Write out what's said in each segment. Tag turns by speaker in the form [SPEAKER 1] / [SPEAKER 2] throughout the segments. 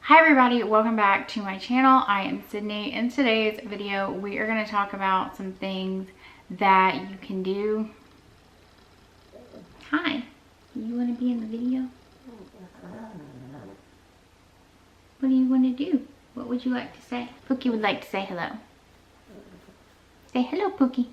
[SPEAKER 1] Hi everybody, welcome back to my channel. I am Sydney. In today's video, we are going to talk about some things that you can do. Hi, you want to be in the video? What do you want to do? What would you like to say? Pookie would like to say hello. Say hello, Pookie.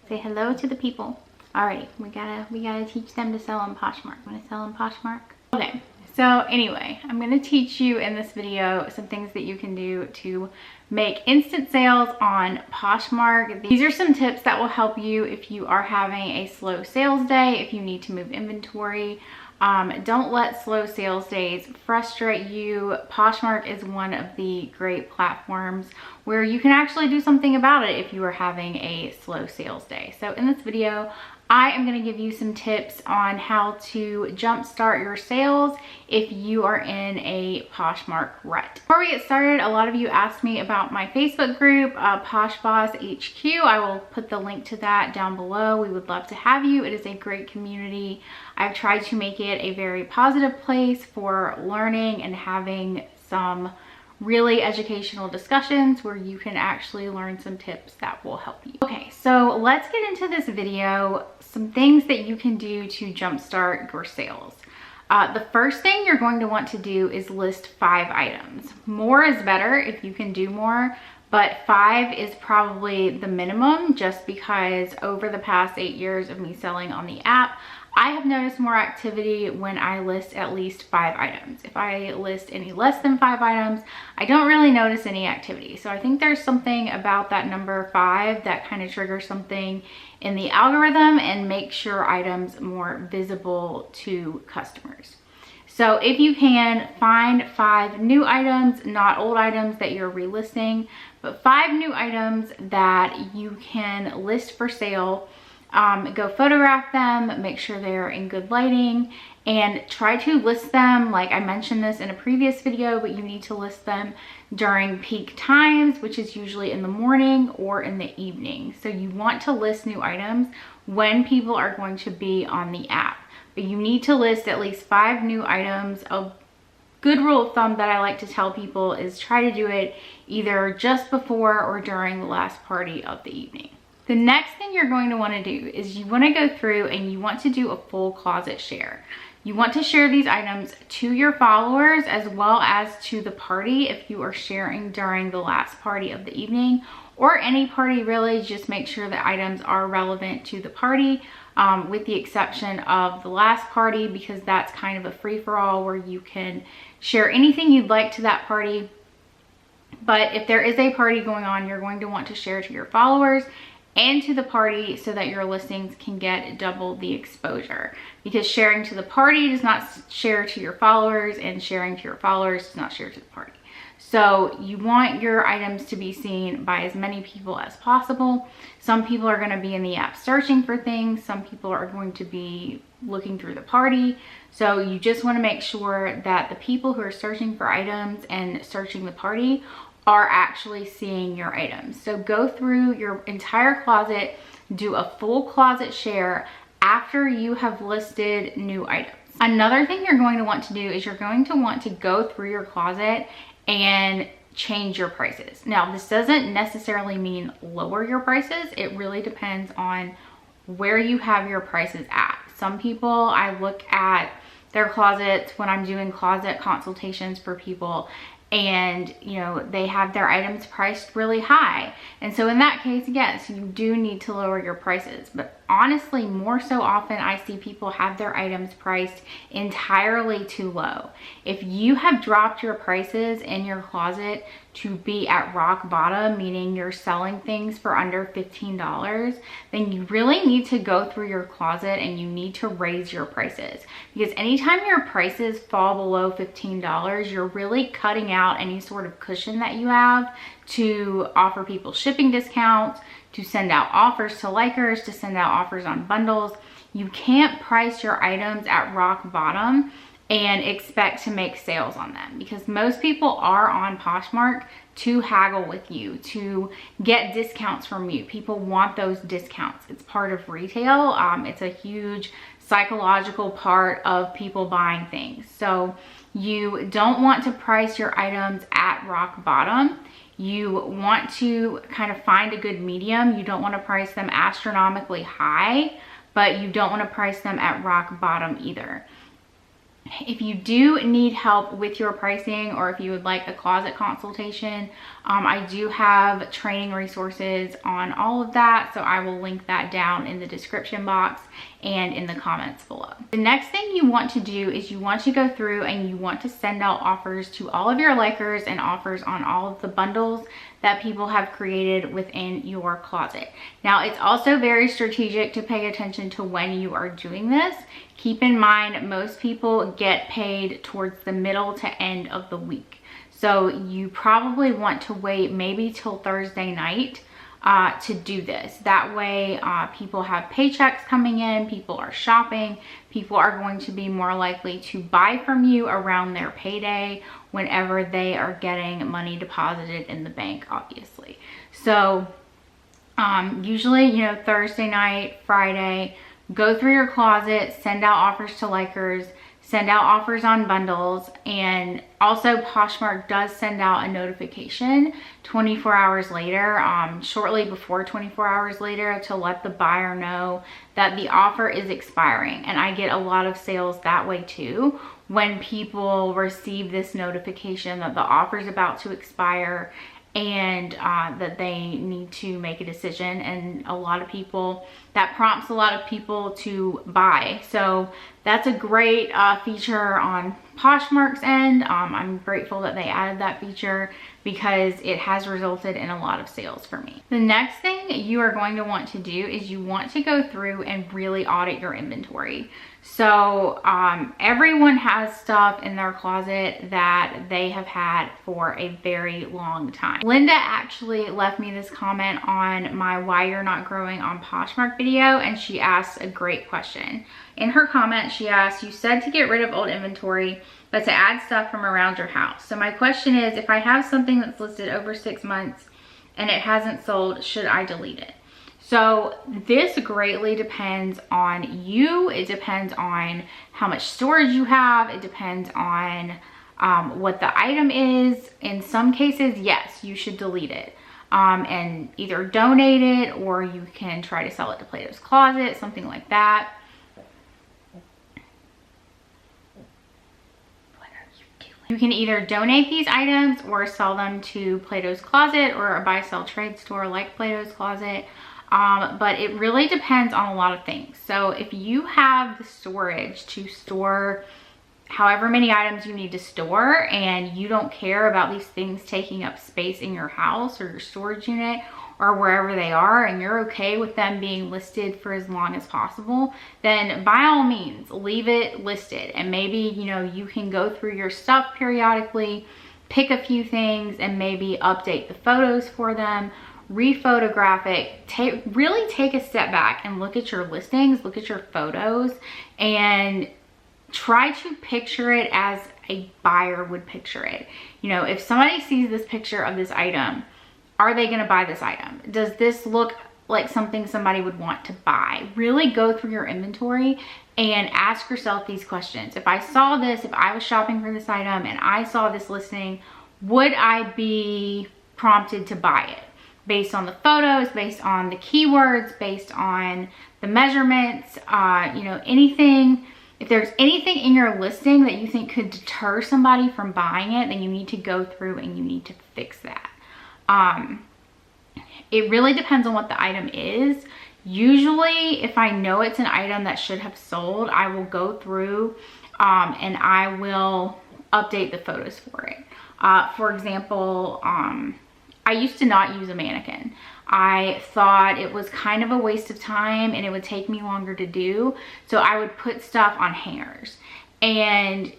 [SPEAKER 1] Say hello to the people. Alrighty, we gotta teach them to sell on Poshmark. Want to sell on Poshmark? Okay. So anyway, I'm going to teach you in this video some things that you can do to make instant sales on Poshmark. These are some tips that will help you if you are having a slow sales day, if you need to move inventory. Don't let slow sales days frustrate you. Poshmark is one of the great platforms where you can actually do something about it if you are having a slow sales day. So in this video, I am going to give you some tips on how to jumpstart your sales if you are in a Poshmark rut. Before we get started, a lot of you asked me about my Facebook group, Posh Boss HQ. I will put the link to that down below. We would love to have you. It is a great community. I've tried to make it a very positive place for learning and having some really educational discussions where you can actually learn some tips that will help you. Okay, so let's get into this video. Some things that you can do to jumpstart your sales. The first thing you're going to want to do is list 5 items. More is better if you can do more, but 5 is probably the minimum just because over the past 8 years of me selling on the app, I have noticed more activity when I list at least 5 items. If I list any less than 5 items, I don't really notice any activity. So I think there's something about that number 5 that kind of triggers something in the algorithm and makes your items more visible to customers. So if you can find 5 new items, not old items that you're relisting, but 5 new items that you can list for sale. Go photograph them, make sure they're in good lighting, and try to list them. Like I mentioned this in a previous video, but you need to list them during peak times, which is usually in the morning or in the evening. So you want to list new items when people are going to be on the app, but you need to list at least 5 new items. A good rule of thumb that I like to tell people is try to do it either just before or during the last party of the evening. The next thing you're going to want to do is you want to go through and you want to do a full closet share. You want to share these items to your followers as well as to the party if you are sharing during the last party of the evening, or any party really. Just make sure the items are relevant to the party, with the exception of the last party, because that's kind of a free-for-all where you can share anything you'd like to that party. But if there is a party going on, you're going to want to share to your followers and to the party so that your listings can get double the exposure, because sharing to the party does not share to your followers, and sharing to your followers does not share to the party. So you want your items to be seen by as many people as possible. Some people are going to be in the app searching for things. Some people are going to be looking through the party. So you just want to make sure that the people who are searching for items and searching the party are actually seeing your items. So go through your entire closet, do a full closet share after you have listed new items. Another thing you're going to want to do is you're going to want to go through your closet and change your prices. Now, this doesn't necessarily mean lower your prices. It really depends on where you have your prices at. Some people, I look at their closets when I'm doing closet consultations for people, and you know, they have their items priced really high, and so in that case, yes, you do need to lower your prices. But honestly, more so often I see people have their items priced entirely too low. If you have dropped your prices in your closet to be at rock bottom, meaning you're selling things for under $15, then you really need to go through your closet and you need to raise your prices, because anytime your prices fall below $15, you're really cutting out any sort of cushion that you have to offer people shipping discounts, to send out offers to likers, to send out offers on bundles. You can't price your items at rock bottom and expect to make sales on them, because most people are on Poshmark to haggle with you, to get discounts from you. People want those discounts. It's part of retail. It's a huge psychological part of people buying things. So You don't want to price your items at rock bottom. You want to kind of find a good medium. You don't want to price them astronomically high, but you don't want to price them at rock bottom either. If you do need help with your pricing, or if you would like a closet consultation, I do have training resources on all of that, so I will link that down in the description box and in the comments below. The next thing you want to do is you want to go through and you want to send out offers to all of your likers and offers on all of the bundles that people have created within your closet. Now, it's also very strategic to pay attention to when you are doing this. Keep in mind, most people get paid towards the middle to end of the week. So you probably want to wait maybe till Thursday night to do this. That way people have paychecks coming in, people are shopping, people are going to be more likely to buy from you around their payday whenever they are getting money deposited in the bank, obviously. So usually, you know, Thursday night, Friday, go through your closet, send out offers to likers, send out offers on bundles, and also Poshmark does send out a notification 24 hours later, shortly before 24 hours later, to let the buyer know that the offer is expiring. And I get a lot of sales that way too, when people receive this notification that the offer is about to expire and that they need to make a decision. And a lot of people, that prompts a lot of people to buy. So that's a great feature on Poshmark's end. I'm grateful that they added that feature because it has resulted in a lot of sales for me. The next thing you are going to want to do is you want to go through and really audit your inventory. So everyone has stuff in their closet that they have had for a very long time. Linda actually left me this comment on my Why You're Not Growing on Poshmark video, and she asked a great question. In her comment, she asked, you said to get rid of old inventory, but to add stuff from around your house. So my question is, if I have something that's listed over 6 months and it hasn't sold, should I delete it? So this greatly depends on you. It depends on how much storage you have. It depends on what the item is. In some cases, yes, you should delete it and either donate it, or you can try to sell it to Plato's Closet, something like that. You can either donate these items or sell them to Plato's Closet or a buy sell trade store like Plato's Closet. But it really depends on a lot of things. So if you have the storage to store however many items you need to store, and you don't care about these things taking up space in your house or your storage unit or wherever they are, and you're okay with them being listed for as long as possible, then by all means leave it listed. And maybe, you know, you can go through your stuff periodically, pick a few things and maybe update the photos for them, re-photograph it, really take a step back and look at your listings, look at your photos, and try to picture it as a buyer would picture it. You know, if somebody sees this picture of this item, are they going to buy this item? Does this look like something somebody would want to buy? Really go through your inventory and ask yourself these questions. If I saw this, if I was shopping for this item and I saw this listing, would I be prompted to buy it? Based on the photos, based on the keywords, based on the measurements, you know, anything. If there's anything in your listing that you think could deter somebody from buying it, then you need to go through and you need to fix that. It really depends on what the item is. Usually, if I know it's an item that should have sold, I will go through and I will update the photos for it. For example, I used to not use a mannequin. I thought it was kind of a waste of time and it would take me longer to do. So I would put stuff on hangers, and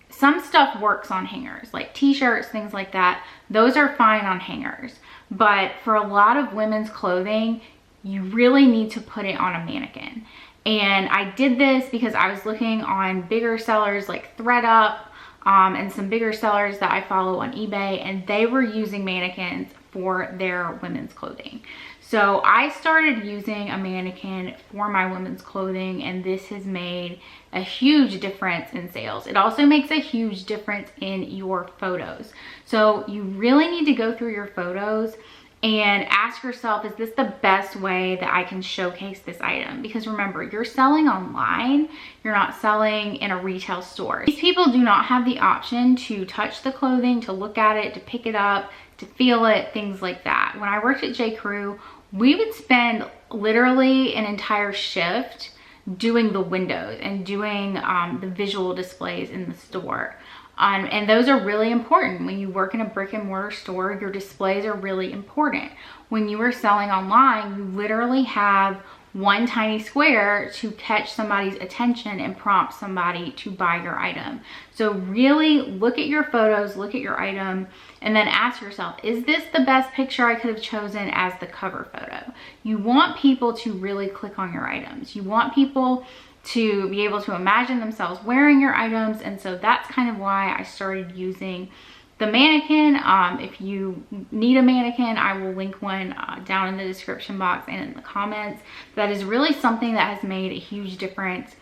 [SPEAKER 1] some stuff works on hangers, like t-shirts, things like that. Those are fine on hangers. But for a lot of women's clothing, you really need to put it on a mannequin. And I did this because I was looking on bigger sellers like ThredUp, and some bigger sellers that I follow on eBay, and they were using mannequins for their women's clothing. So I started using a mannequin for my women's clothing, and this has made a huge difference in sales. It also makes a huge difference in your photos. So you really need to go through your photos and ask yourself, is this the best way that I can showcase this item? Because remember, you're selling online, you're not selling in a retail store. These people do not have the option to touch the clothing, to look at it, to pick it up, to feel it, things like that. When I worked at J. Crew, we would spend literally an entire shift doing the windows and doing the visual displays in the store. And those are really important. When you work in a brick and mortar store, your displays are really important. When you are selling online, you literally have one tiny square to catch somebody's attention and prompt somebody to buy your item. So really look at your photos, look at your item, and then ask yourself, is this the best picture I could have chosen as the cover photo? You want people to really click on your items. You want people to be able to imagine themselves wearing your items, and so that's kind of why I started using the mannequin. If you need a mannequin, I will link one down in the description box and in the comments. That is really something that has made a huge difference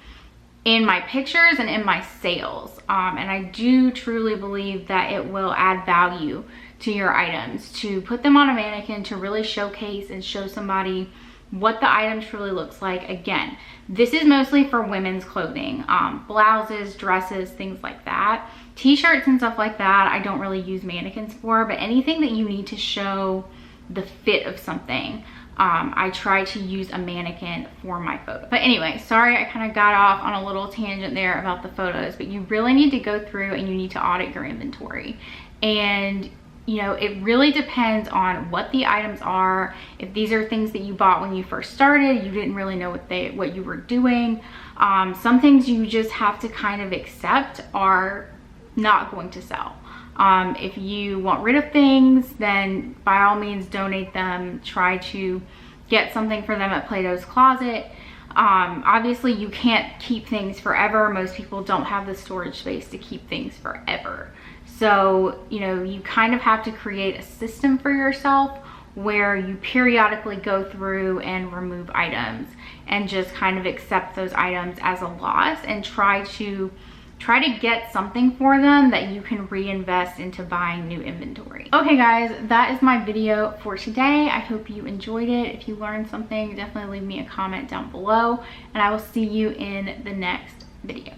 [SPEAKER 1] in my pictures and in my sales. And I do truly believe that it will add value to your items to put them on a mannequin, to really showcase and show somebody what the item truly looks like. Again, this is mostly for women's clothing, blouses, dresses, things like that. T-shirts and stuff like that, I don't really use mannequins for, but anything that you need to show the fit of something, I try to use a mannequin for my photo. But anyway, sorry, I kind of got off on a little tangent there about the photos, but you really need to go through and you need to audit your inventory. And you know, it really depends on what the items are. If these are things that you bought when you first started, you didn't really know what you were doing. Some things you just have to kind of accept are not going to sell. If you want rid of things, then by all means donate them. Try to get something for them at Plato's Closet. Obviously you can't keep things forever. Most people don't have the storage space to keep things forever. So, you know, you kind of have to create a system for yourself where you periodically go through and remove items and just kind of accept those items as a loss and try to get something for them that you can reinvest into buying new inventory. Okay guys, that is my video for today. I hope you enjoyed it. If you learned something, definitely leave me a comment down below, and I will see you in the next video.